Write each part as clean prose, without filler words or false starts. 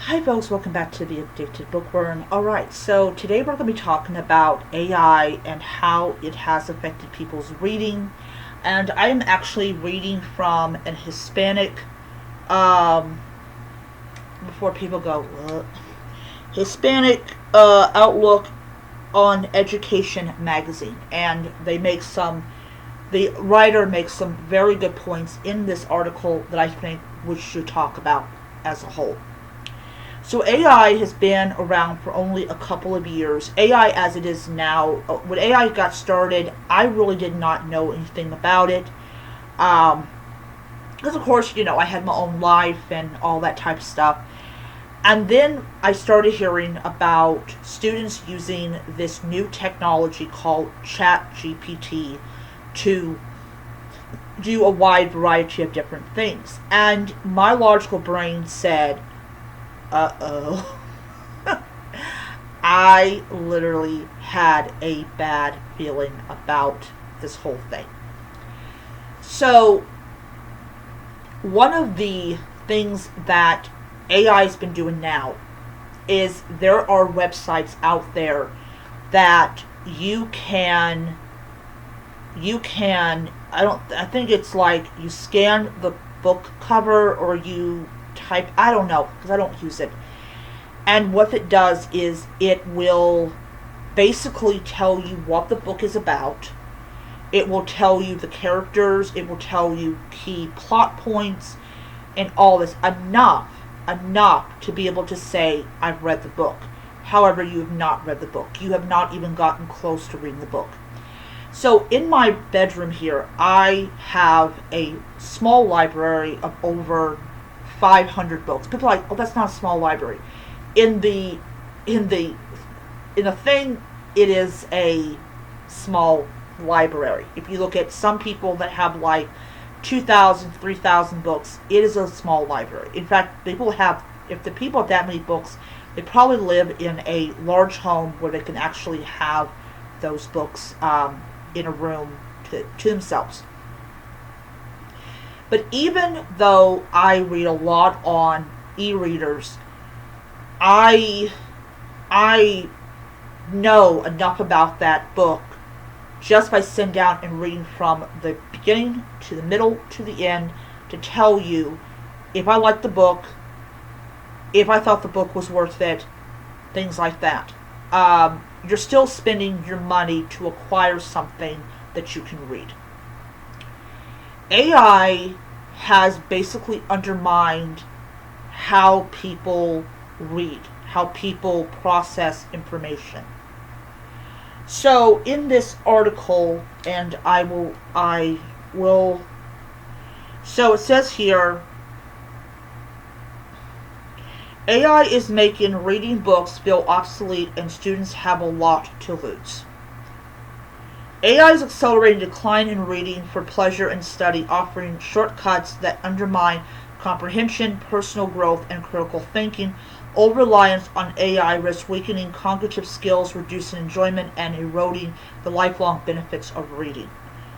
Hi folks, welcome back to the Addicted Bookworm. Alright, so today we're going to be talking about AI and how it has affected people's reading. And I am actually reading from an Hispanic, before people go, what? Hispanic outlook on Education magazine. And the writer makes some very good points in this article that I think we should talk about as a whole. So AI has been around for only a couple of years. AI as it is now, when AI got started, I really did not know anything about it. Because of course, I had my own life and all that type of stuff. And then I started hearing about students using this new technology called ChatGPT to do a wide variety of different things. And my logical brain said, uh-oh. I literally had a bad feeling about this whole thing. So, one of the things that AI's been doing now is there are websites out there that you can I think it's like you scan the book cover or you type, I don't know, because I don't use it. And what it does is it will basically tell you what the book is about. It will tell you the characters. It will tell you key plot points and all this. Enough to be able to say, I've read the book. However, you have not read the book. You have not even gotten close to reading the book. So in my bedroom here, I have a small library of over 500 books. People are like, oh, that's not a small library. In the thing, it is a small library. If you look at some people that have like 2,000, 3,000 books, it is a small library. In fact, if the people have that many books, they probably live in a large home where they can actually have those books in a room to themselves. But even though I read a lot on e-readers, I know enough about that book just by sitting down and reading from the beginning to the middle to the end to tell you if I liked the book, if I thought the book was worth it, things like that. You're still spending your money to acquire something that you can read. AI has basically undermined how people read, how people process information. So in this article, and I will, so it says here, AI is making reading books feel obsolete and students have a lot to lose. AI is accelerating decline in reading for pleasure and study, offering shortcuts that undermine comprehension, personal growth, and critical thinking. Over-reliance on AI risks weakening cognitive skills, reducing enjoyment, and eroding the lifelong benefits of reading.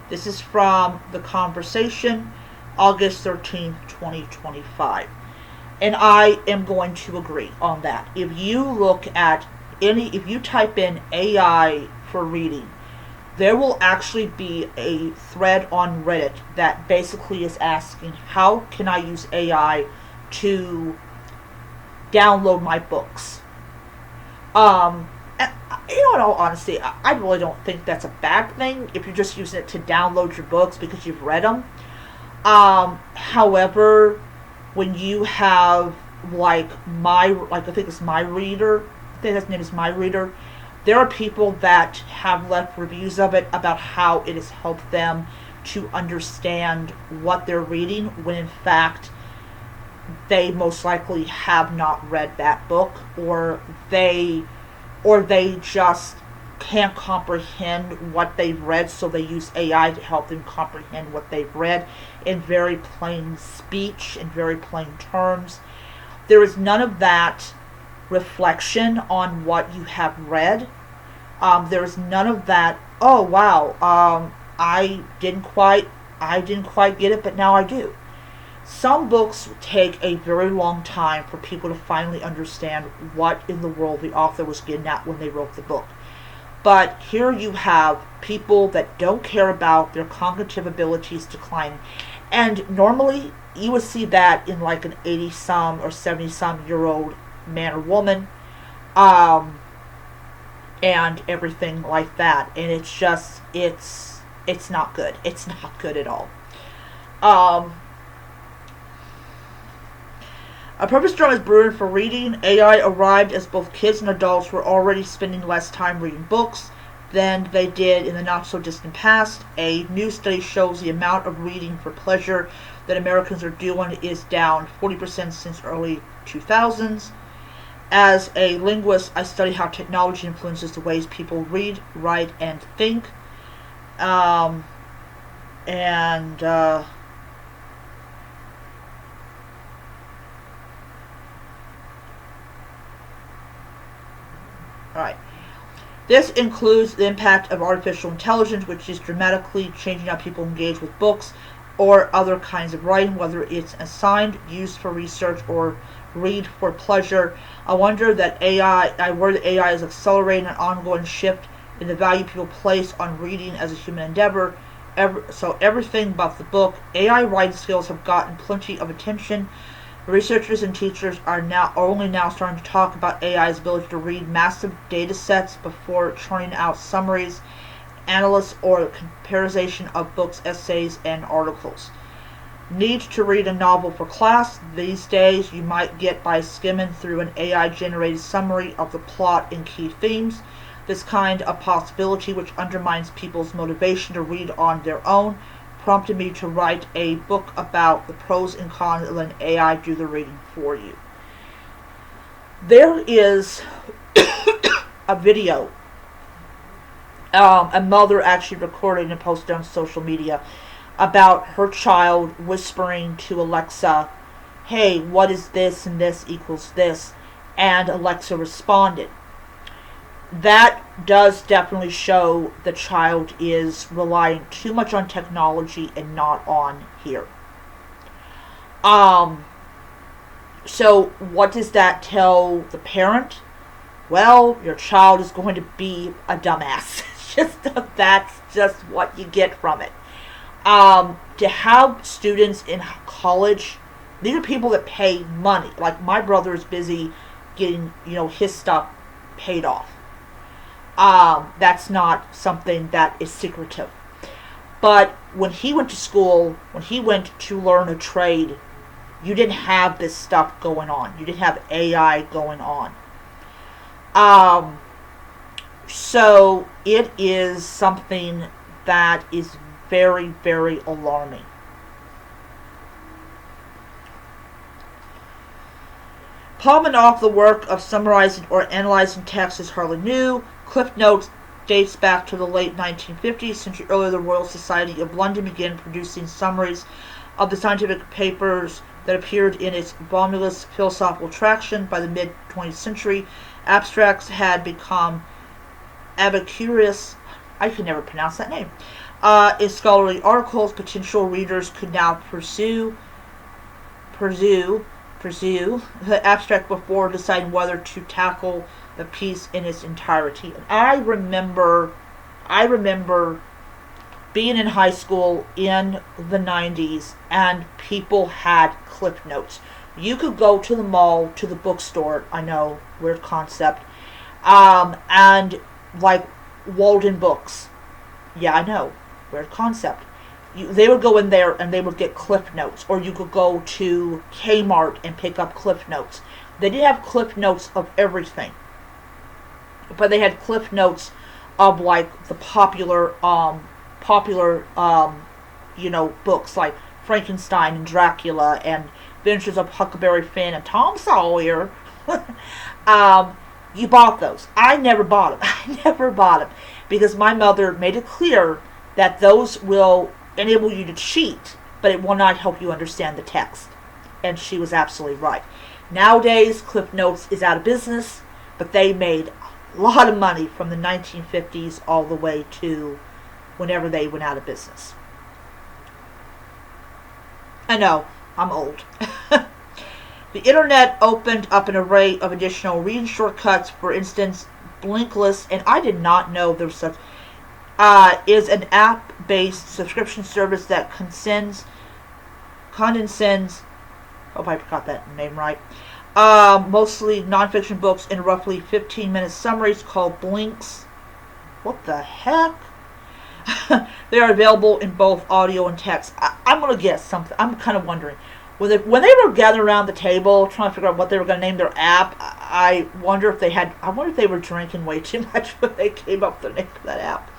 This is from The Conversation, August 13th, 2025. And I am going to agree on that. If you type in AI for reading, there will actually be a thread on Reddit that basically is asking, how can I use AI to download my books? And, in all honesty, I really don't think that's a bad thing if you're just using it to download your books because you've read them. However, when you have I think it's My Reader, I think his name is My Reader, there are people that have left reviews of it about how it has helped them to understand what they're reading when in fact they most likely have not read that book, or they just can't comprehend what they've read, so they use AI to help them comprehend what they've read in very plain speech, in very plain terms. There is none of that reflection on what you have read. There is none of that, oh wow, I didn't quite get it, but now I do. Some books take a very long time for people to finally understand what in the world the author was getting at when they wrote the book. But here you have people that don't care about their cognitive abilities declining. And normally you would see that in like an 80 some or 70 some year old man or woman, and everything like that. And it's just, it's not good. It's not good at all. A perfect storm is brewing for reading. AI arrived as both kids and adults were already spending less time reading books than they did in the not-so-distant past. A new study shows the amount of reading for pleasure that Americans are doing is down 40% since early 2000s. As a linguist, I study how technology influences the ways people read, write, and think. Alright. This includes the impact of artificial intelligence, which is dramatically changing how people engage with books or other kinds of writing, whether it's assigned, used for research, or read for pleasure. I worry that AI is accelerating an ongoing shift in the value people place on reading as a human endeavor. So everything about the book, AI writing skills have gotten plenty of attention. Researchers and teachers are only now starting to talk about AI's ability to read massive data sets before churning out summaries, analysis, or comparison of books, essays, and articles. Need to read a novel for class? These days you might get by skimming through an AI-generated summary of the plot and key themes. This kind of possibility, which undermines people's motivation to read on their own, prompted me to write a book about the pros and cons of letting AI do the reading for you. There is a video a mother actually recorded and posted on social media about her child whispering to Alexa, hey, what is this and this equals this? And Alexa responded. That does definitely show the child is relying too much on technology and not on here. So what does that tell the parent? Well, your child is going to be a dumbass. That's just what you get from it. To have students in college, these are people that pay money. Like my brother is busy getting, his stuff paid off. That's not something that is secretive. But when he went to school, when he went to learn a trade, you didn't have this stuff going on. You didn't have AI going on. So it is something that is very, very alarming. Palming off the work of summarizing or analyzing text is hardly new. Cliff Notes dates back to the late 1950s. Century earlier, the Royal Society of London began producing summaries of the scientific papers that appeared in its voluminous philosophical traction. By the mid-20th century, abstracts had become abacurious. I could never pronounce that name. In scholarly articles, potential readers could now pursue the abstract before deciding whether to tackle the piece in its entirety. And I remember being in high school in the 90s, and people had Cliff Notes. You could go to the mall, to the bookstore, I know, weird concept, and like Walden Books. Yeah, I know, weird concept. They would go in there and they would get Cliff Notes, or you could go to Kmart and pick up Cliff Notes. They didn't have Cliff Notes of everything, but they had Cliff Notes of like the popular books like Frankenstein and Dracula and Adventures of Huckleberry Finn and Tom Sawyer. You bought those. I never bought them. Because my mother made it clear that those will enable you to cheat, but it will not help you understand the text. And she was absolutely right. Nowadays, Cliff Notes is out of business, but they made a lot of money from the 1950s all the way to whenever they went out of business. I know, I'm old. The internet opened up an array of additional reading shortcuts. For instance, Blinklist, and I did not know there was such, is an app-based subscription service that condescends, hope I got that name right, mostly nonfiction books in roughly 15-minute summaries called Blinks. What the heck? They are available in both audio and text. I'm going to guess something. I'm kind of wondering. When they were gathered around the table trying to figure out what they were going to name their app, I wonder if they were drinking way too much when they came up with the name of that app.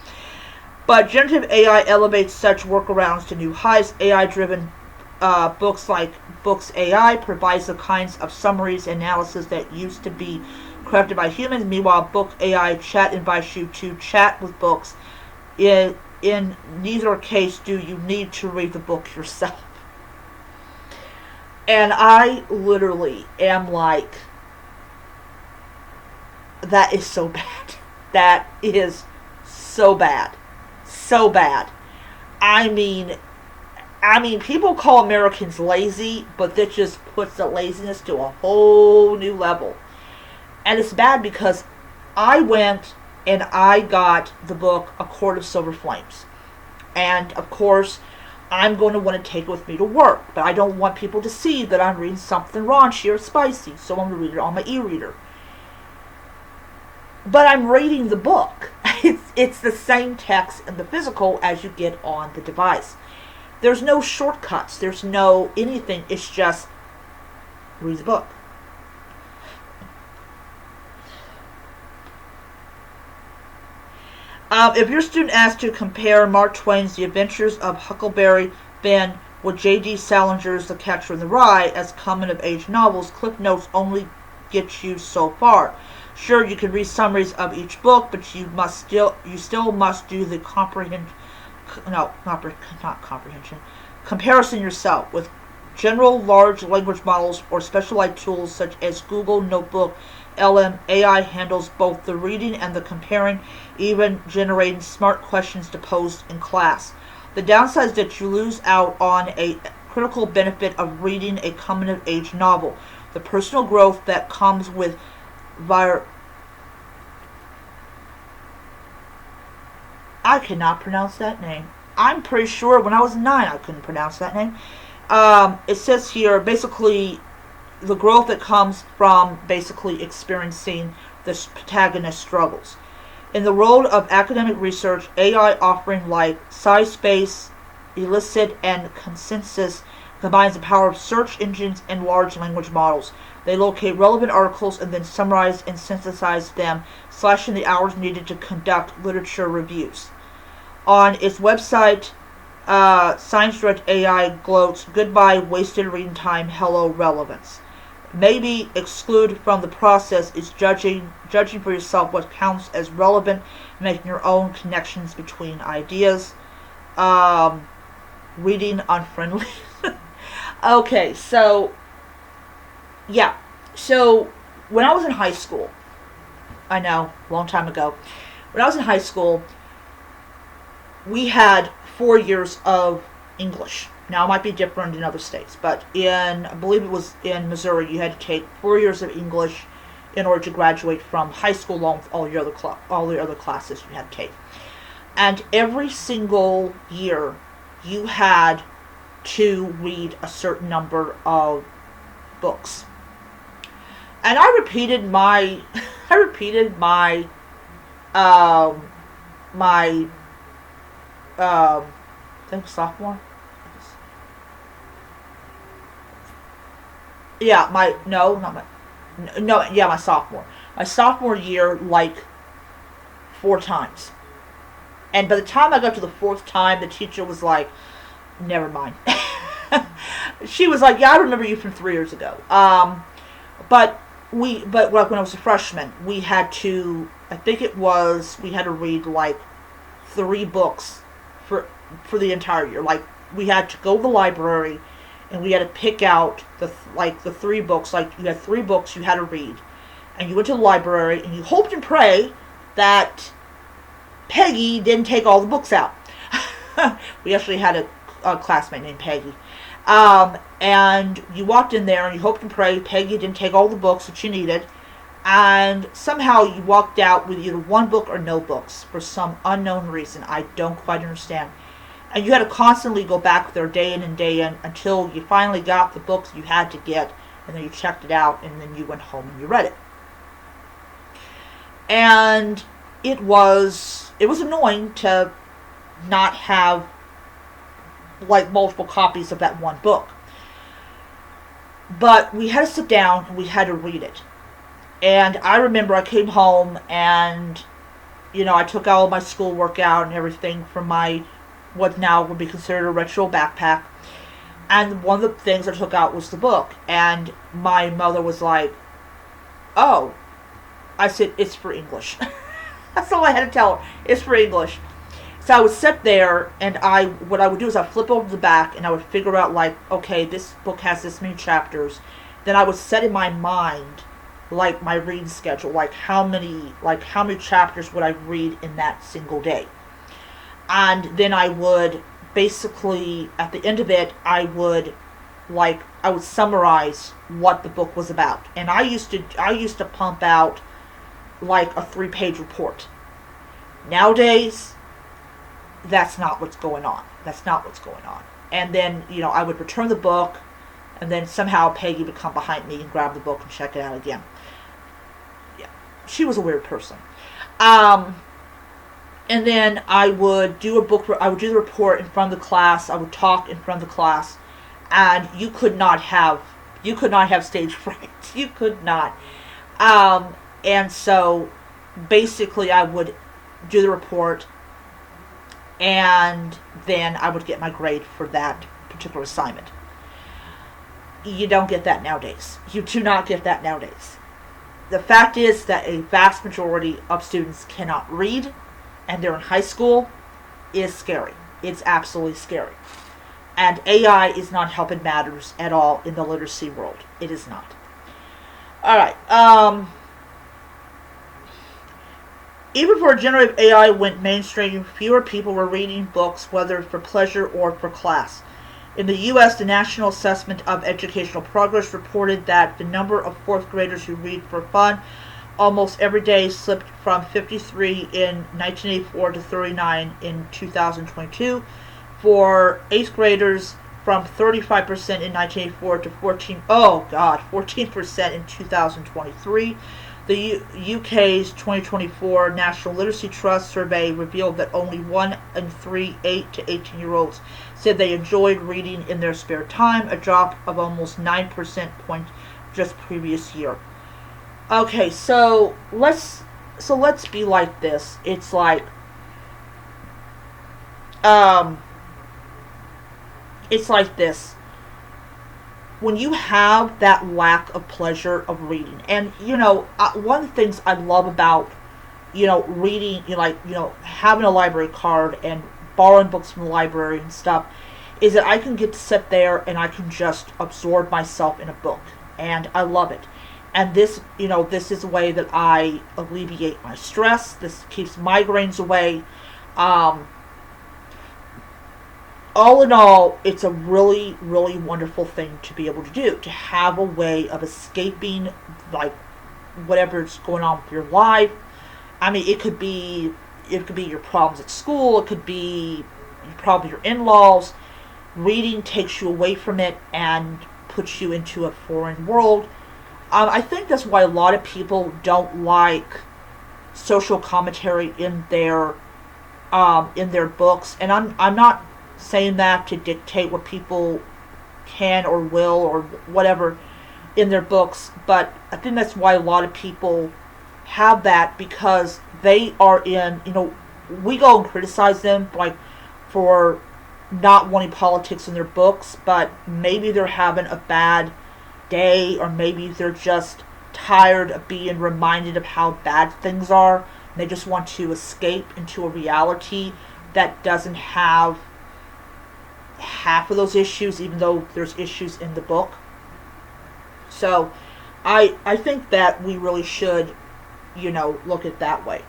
But generative AI elevates such workarounds to new heights. AI-driven books like Books AI provides the kinds of summaries and analysis that used to be crafted by humans. Meanwhile, Book AI Chat invites you to chat with books. In neither case do you need to read the book yourself. And I literally am like, that is so bad. That is so bad. So bad. I mean, people call Americans lazy, but that just puts the laziness to a whole new level. And it's bad because I went and I got the book A Court of Silver Flames. And, of course, I'm going to want to take it with me to work. But I don't want people to see that I'm reading something raunchy or spicy. So I'm going to read it on my e-reader. But I'm reading the book. It's the same text in the physical as you get on the device. There's no shortcuts. There's no anything. It's just read the book. If your student asked to compare Mark Twain's The Adventures of Huckleberry Finn with J.D. Salinger's The Catcher in the Rye as coming-of-age novels, Cliff Notes only get you so far. Sure, you can read summaries of each book, but you still must do the comparison yourself with general large language models or specialized tools such as Google Notebook LM. AI handles both the reading and the comparing, even generating smart questions to pose in class. The downside is that you lose out on a critical benefit of reading a coming-of-age novel, the personal growth that comes with I cannot pronounce that name. I'm pretty sure when I was 9 I couldn't pronounce that name. It says here basically the growth that comes from basically experiencing the protagonist's struggles. In the world of academic research, AI offering like SciSpace, Elicit, and Consensus combines the power of search engines and large language models. They locate relevant articles and then summarize and synthesize them, slashing the hours needed to conduct literature reviews. On its website, ScienceDirect AI gloats, "Goodbye wasted reading time, hello relevance." Maybe exclude from the process is judging for yourself what counts as relevant, making your own connections between ideas. Reading unfriendly. Okay, so yeah. So when I was in high school, I know, long time ago, when I was in high school, we had 4 years of English. Now, it might be different in other states, but I believe it was in Missouri, you had to take 4 years of English in order to graduate from high school along with all the other classes you had to take. And every single year, you had to read a certain number of books. And I repeated my I think sophomore. Yeah, my sophomore. My sophomore year, like 4 times. And by the time I got to the 4th time, the teacher was like, "Never mind." She was like, "Yeah, I remember you from 3 years ago." But like when I was a freshman, we had to read like 3 books for the entire year. Like, we had to go to the library and we had to pick out the 3 books. Like, you had 3 books you had to read, and you went to the library and you hoped and pray that Peggy didn't take all the books out. We actually had a classmate named Peggy, And you walked in there and you hoped and prayed Peggy didn't take all the books that you needed. And somehow you walked out with either one book or no books for some unknown reason. I don't quite understand. And you had to constantly go back there day in and day in until you finally got the books you had to get, and then you checked it out, and then you went home and you read it. And it was annoying to not have like multiple copies of that one book. But we had to sit down and we had to read it. And I remember I came home and, I took all of my schoolwork out and everything from my, what now would be considered a retro backpack. And one of the things I took out was the book. And my mother was like, oh. I said, it's for English. That's all I had to tell her. It's for English. So I would sit there and what I would do is I'd flip over the back and I would figure out like, okay, this book has this many chapters. Then I would set in my mind like my reading schedule, like how many chapters would I read in that single day. And then I would basically, at the end of it, I would summarize what the book was about. And I used to pump out like a 3-page report. Nowadays, that's not what's going on. And then, I would return the book, and then somehow Peggy would come behind me and grab the book and check it out again. Yeah, she was a weird person. And then I would do the report in front of the class. I would talk in front of the class, and you could not have stage fright. You could not. And so, basically, I would do the report, and then I would get my grade for that particular assignment. You don't get that nowadays. You do not get that nowadays. The fact is that a vast majority of students cannot read, and they're in high school, is scary. It's absolutely scary. And AI is not helping matters at all in the literacy world. It is not. Alright, even before generative AI went mainstream, fewer people were reading books, whether for pleasure or for class. In the U.S., the National Assessment of Educational Progress reported that the number of fourth graders who read for fun almost every day slipped from 53 in 1984 to 39 in 2022. For eighth graders, from 35% in 1984 to 14% in 2023. The UK's 2024 National Literacy Trust survey revealed that only 1 in 3 8 to 18-year-olds said they enjoyed reading in their spare time, a drop of almost 9% point just previous year. Okay, so let's be like this. It's like this. When you have that lack of pleasure of reading, and one of the things I love about reading, having a library card and borrowing books from the library and stuff, is that I can get to sit there and I can just absorb myself in a book, and I love it. And this is a way that I alleviate my stress. This keeps migraines away. All in all, it's a really, really wonderful thing to be able to do, to have a way of escaping, like, whatever's going on with your life. I mean, it could be your problems at school, it could be probably your in-laws. Reading takes you away from it and puts you into a foreign world. I think that's why a lot of people don't like social commentary in their books, and I'm not saying that to dictate what people can or will or whatever in their books, but I think that's why a lot of people have that, because they are in, we go and criticize them like for not wanting politics in their books, but maybe they're having a bad day, or maybe they're just tired of being reminded of how bad things are, and they just want to escape into a reality that doesn't have half of those issues, even though there's issues in the book. So I think that we really should look at it that way.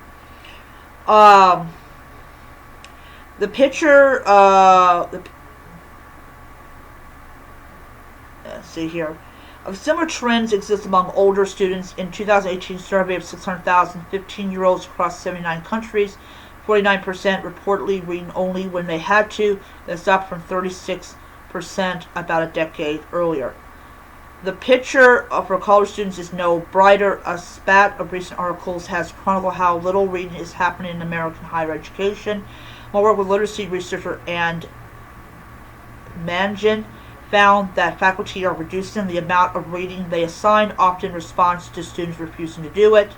The picture see here. Of similar trends exist among older students. In 2018 survey of 600,000 15-year-olds across 79 countries, 49% reportedly reading only when they had to. That's up from 36% about a decade earlier. The picture for college students is no brighter. A spat of recent articles has chronicled how little reading is happening in American higher education. My work with literacy researcher and Mangan found that faculty are reducing the amount of reading they assign, often in response to students refusing to do it.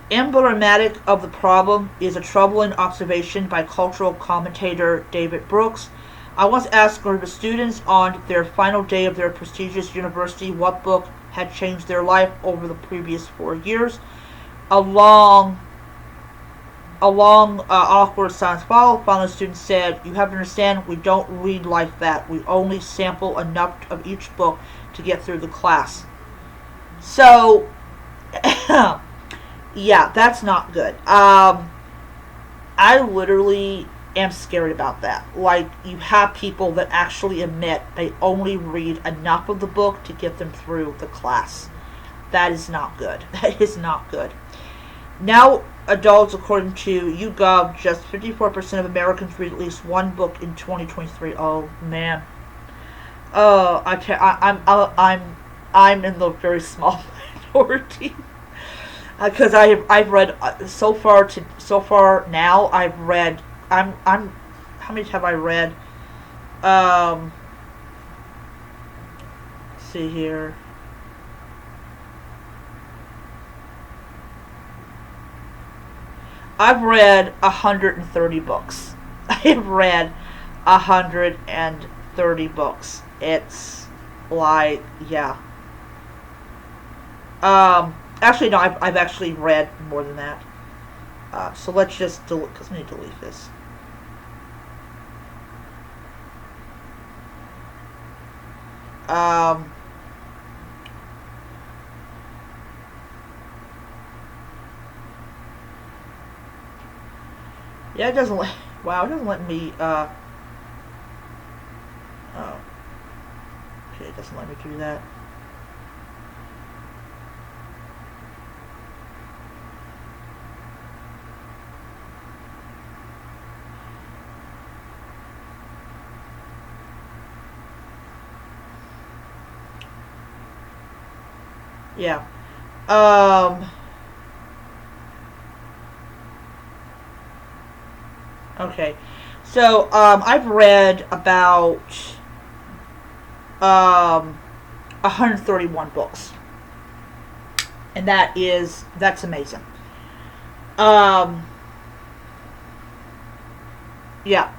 Emblematic of the problem is a troubling observation by cultural commentator David Brooks. I once asked a group of students on their final day of their prestigious university what book had changed their life over the previous 4 years. A long awkward silence followed. Finally, the student said, "You have to understand, we don't read like that. We only sample enough of each book to get through the class." So, yeah, that's not good. I literally am scared about that. Like, you have people that actually admit they only read enough of the book to get them through the class. That is not good. That is not good. Now, adults, according to YouGov, just 54% of Americans read at least one book in 2023. Oh man. I'm in the very small minority. Because I've read so far now I've read I'm how many have I read? Let's see here. I've read 130 books. I've read 130 books. It's like, yeah. Actually, no, I've actually read more than that. So let's just delete, because we need to delete this. Yeah, it doesn't let, wow, it doesn't let me, oh. Okay, it doesn't let me do that. Yeah. Okay. So, I've read about 131 books. And that's amazing. Yeah.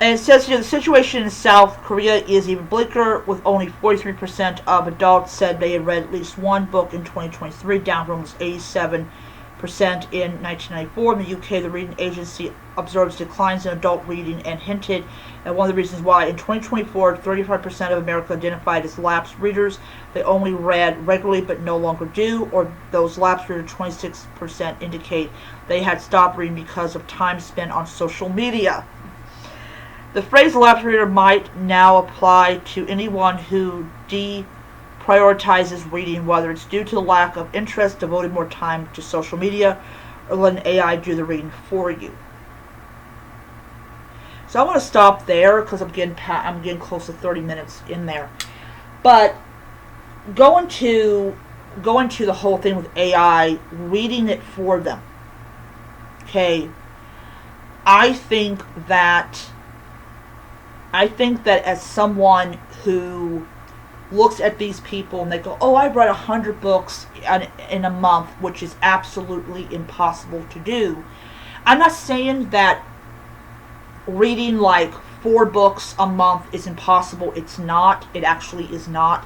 And it says here the situation in South Korea is even bleaker, with only 43% of adults said they had read at least one book in 2023, down from almost 87% in 1994. In the UK, the reading agency observes declines in adult reading and hinted at one of the reasons why. In 2024, 35% of America identified as lapsed readers. They only read regularly but no longer do, or those lapsed readers, 26% indicate they had stopped reading because of time spent on social media. The phrase lapsed reader might now apply to anyone who deprioritizes reading, whether it's due to the lack of interest, devoting more time to social media, or letting AI do the reading for you. So I want to stop there because I'm getting close to 30 minutes in there. But going to the whole thing with AI, reading it for them. Okay, I think that as someone who looks at these people and they go, "Oh, I've read 100 books in a month," which is absolutely impossible to do. I'm not saying that reading like 4 books a month is impossible. It's not. It actually is not.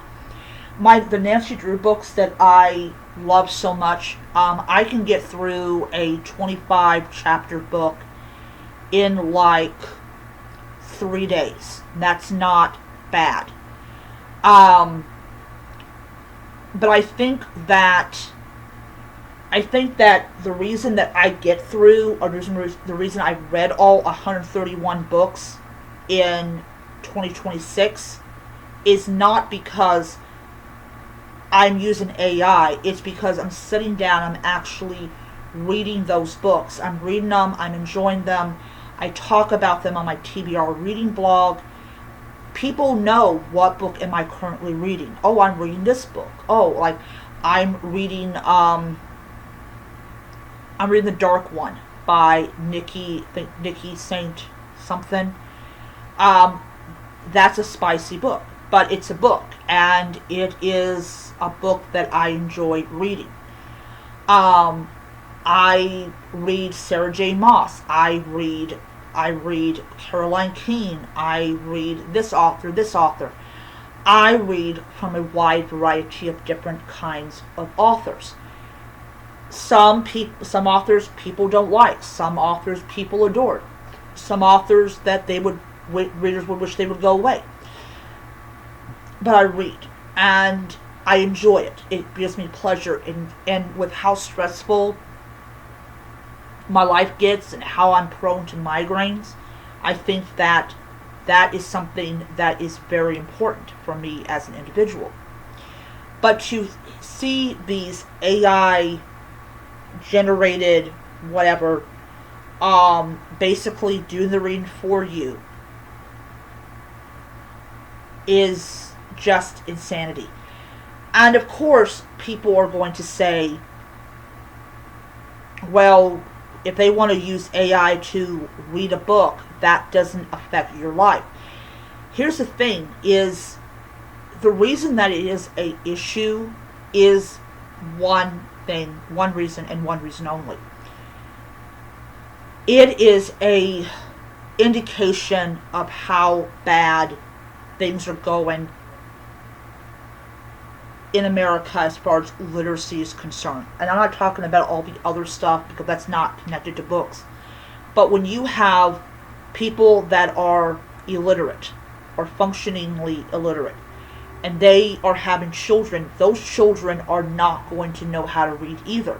The Nancy Drew books that I love so much, I can get through a 25 chapter book in like 3 days. That's not bad. But I think that I think that the reason that I get through, or the reason I read all 131 books in 2026, is not because I'm using AI. It's because I'm sitting down, I'm actually reading those books. I'm reading them, I'm enjoying them. I talk about them on my TBR reading blog. People know what book am I currently reading. Oh, I'm reading this book. Oh, like I'm reading The Dark One by Nikki Saint something. Um, that's a spicy book, but it's a book, and it is a book that I enjoy reading. Um, I read Sarah J. Maas. I read Caroline Keene. I read this author, this author. I read from a wide variety of different kinds of authors. Some authors people don't like. Some authors people adore. Some authors that readers would wish they would go away. But I read, and I enjoy it. It gives me pleasure, and with how stressful my life gets and how I'm prone to migraines, I think that that is something that is very important for me as an individual. But to see these AI generated whatever basically doing the reading for you is just insanity. And of course, people are going to say, well, if they want to use AI to read a book, that doesn't affect your life. Here's the thing, is the reason that it is a issue is one thing, one reason, and one reason only. It is a indication of how bad things are going in America as far as literacy is concerned. And I'm not talking about all the other stuff because that's not connected to books. But when you have people that are illiterate or functioningly illiterate and they are having children, those children are not going to know how to read either.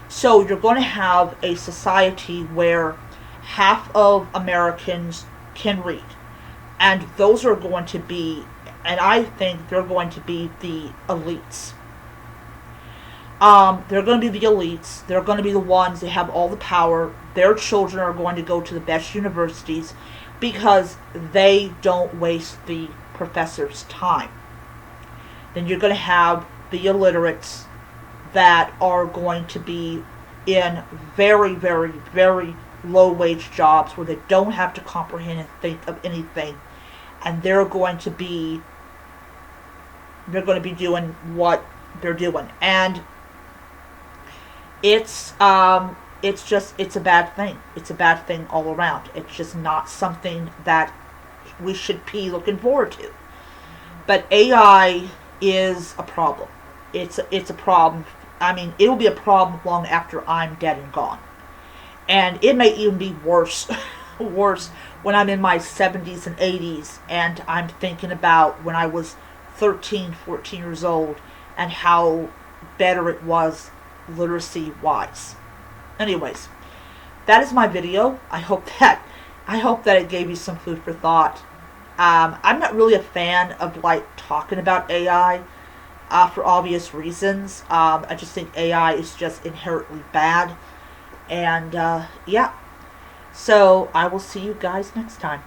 So you're going to have a society where half of Americans can read. And those are going to be, and I think they're going to be the elites. They're going to be the elites. They're going to be the ones that have all the power. Their children are going to go to the best universities because they don't waste the professor's time. Then you're going to have the illiterates that are going to be in very, very, very low wage jobs where they don't have to comprehend and think of anything. And they're going to be doing what they're doing. And it's a bad thing. It's a bad thing all around. It's just not something that we should be looking forward to. But AI is a problem. It's a problem. I mean, it'll be a problem long after I'm dead and gone. And it may even be worse when I'm in my 70s and 80s and I'm thinking about when I was 13, 14 years old and how better it was literacy wise. Anyways, that is my video. I hope that it gave you some food for thought. I'm not really a fan of like talking about AI for obvious reasons. I just think AI is just inherently bad. And yeah. So I will see you guys next time.